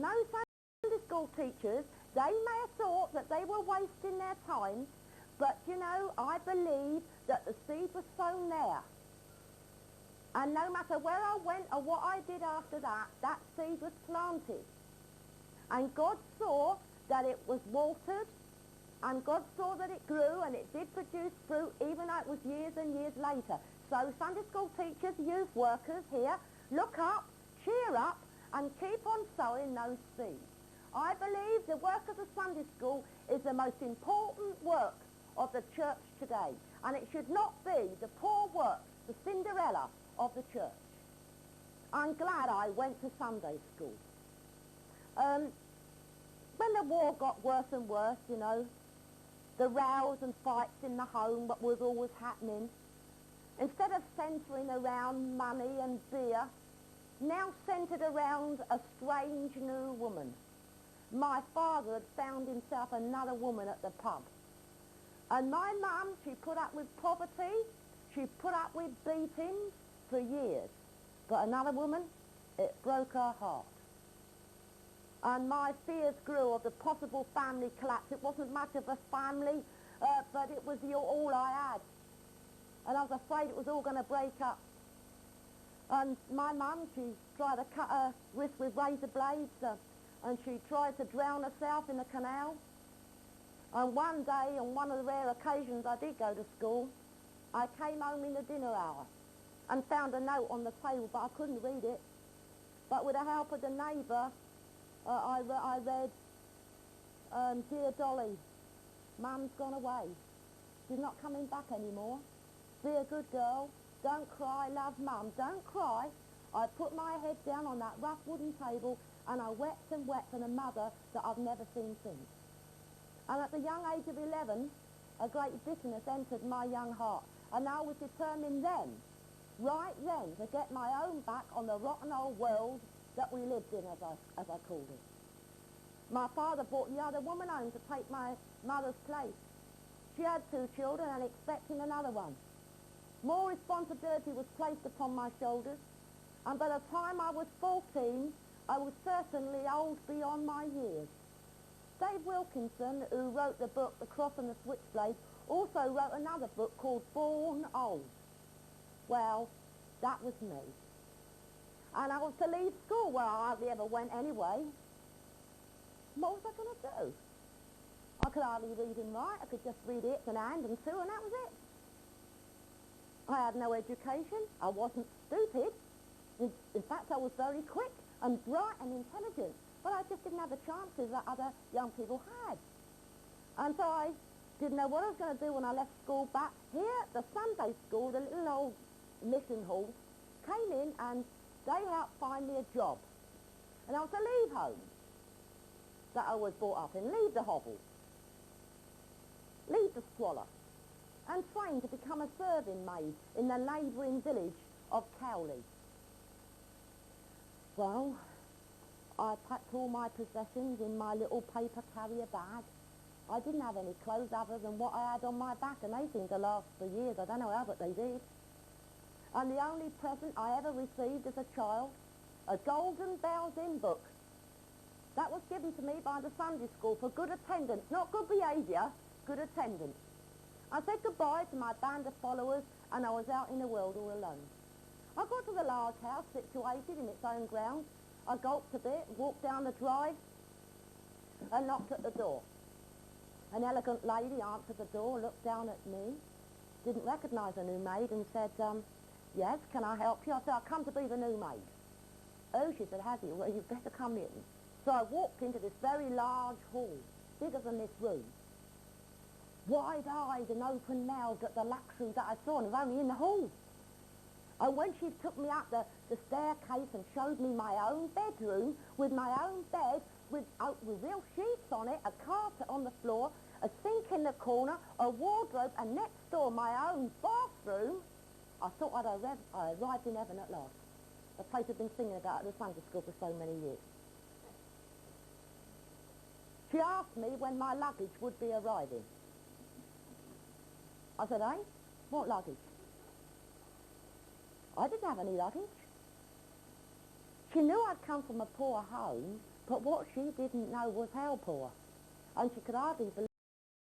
And those Sunday school teachers, they may have thought that they were wasting their time, but you know, I believe that the seed was sown there. And no matter where I went or what I did after that, that seed was planted. And God saw that it was watered, and God saw that it grew, and it did produce fruit, even though it was years and years later. So Sunday school teachers, youth workers here, look up, cheer up, and keep on sowing those seeds. I believe the work of the Sunday school is the most important work of the church today. And it should not be the poor work, the Cinderella of the church. I'm glad I went to Sunday school. When the war got worse and worse, you know, the rows and fights in the home that was always happening, instead of centering around money and beer, now centered around a strange new woman. My father had found himself another woman at the pub. And my mum, she put up with poverty, she put up with beatings for years. But another woman, it broke her heart. And my fears grew of the possible family collapse. It wasn't much of a family, but it was all I had. And I was afraid it was all going to break up. And my mum, she tried to cut her wrist with razor blades, and she tried to drown herself in the canal. And one day, on one of the rare occasions I did go to school, I came home in the dinner hour and found a note on the table, but I couldn't read it. But with the help of the neighbour, I read, Dear Dolly, Mum's gone away. She's not coming back anymore. Be a good girl. Don't cry, love Mum. Don't cry. I put my head down on that rough wooden table and I wept and wept for a mother that I've never seen since. And at the young age of 11, a great bitterness entered my young heart. And I was determined then, right then, to get my own back on the rotten old world that we lived in, as I called it. My father brought the other woman home to take my mother's place. She had 2 children and expecting another one. More responsibility was placed upon my shoulders, and by the time I was 14, I was certainly old beyond my years. Dave Wilkinson, who wrote the book The Cross and the Switchblade, also wrote another book called Born Old. Well, that was me. And I was to leave school, where I hardly ever went anyway. What was I going to do? I could hardly read and write. I could just read it and hand and 2, and that was it. I had no education. I wasn't stupid. In fact, I was very quick and bright and intelligent, but I just didn't have the chances that other young people had. And so I didn't know what I was going to do when I left school. But here at the Sunday school, the little old mission hall, came in and they helped find me a job. And I was to leave home that I was brought up in, leave the hovel, leave the squalor, and trained to become a serving maid in the neighbouring village of Cowley. Well, I packed all my possessions in my little paper carrier bag. I didn't have any clothes other than what I had on my back, and they seemed to last for years. I don't know how, but they did. And the only present I ever received as a child, a Golden Bells Inn book. That was given to me by the Sunday school for good attendance, not good behaviour, good attendance. I said goodbye to my band of followers, and I was out in the world all alone. I got to the large house situated in its own grounds. I gulped a bit, walked down the drive, and knocked at the door. An elegant lady answered the door, looked down at me, didn't recognise a new maid, and said, yes, can I help you? I said, I've come to be the new maid. Oh, she said, have you? Well, you'd better come in. So I walked into this very large hall, bigger than this room, wide-eyed and open-mouthed at the luxury that I saw, and it was only in the hall. And when she took me up the staircase and showed me my own bedroom, with my own bed, with real sheets on it, a carpet on the floor, a sink in the corner, a wardrobe, and next door my own bathroom, I thought I arrived in heaven at last. The place I'd been singing about at the Sunday school for so many years. She asked me when my luggage would be arriving. I said, eh? What luggage? I didn't have any luggage. She knew I'd come from a poor home, But what she didn't know was how poor. And she could hardly believe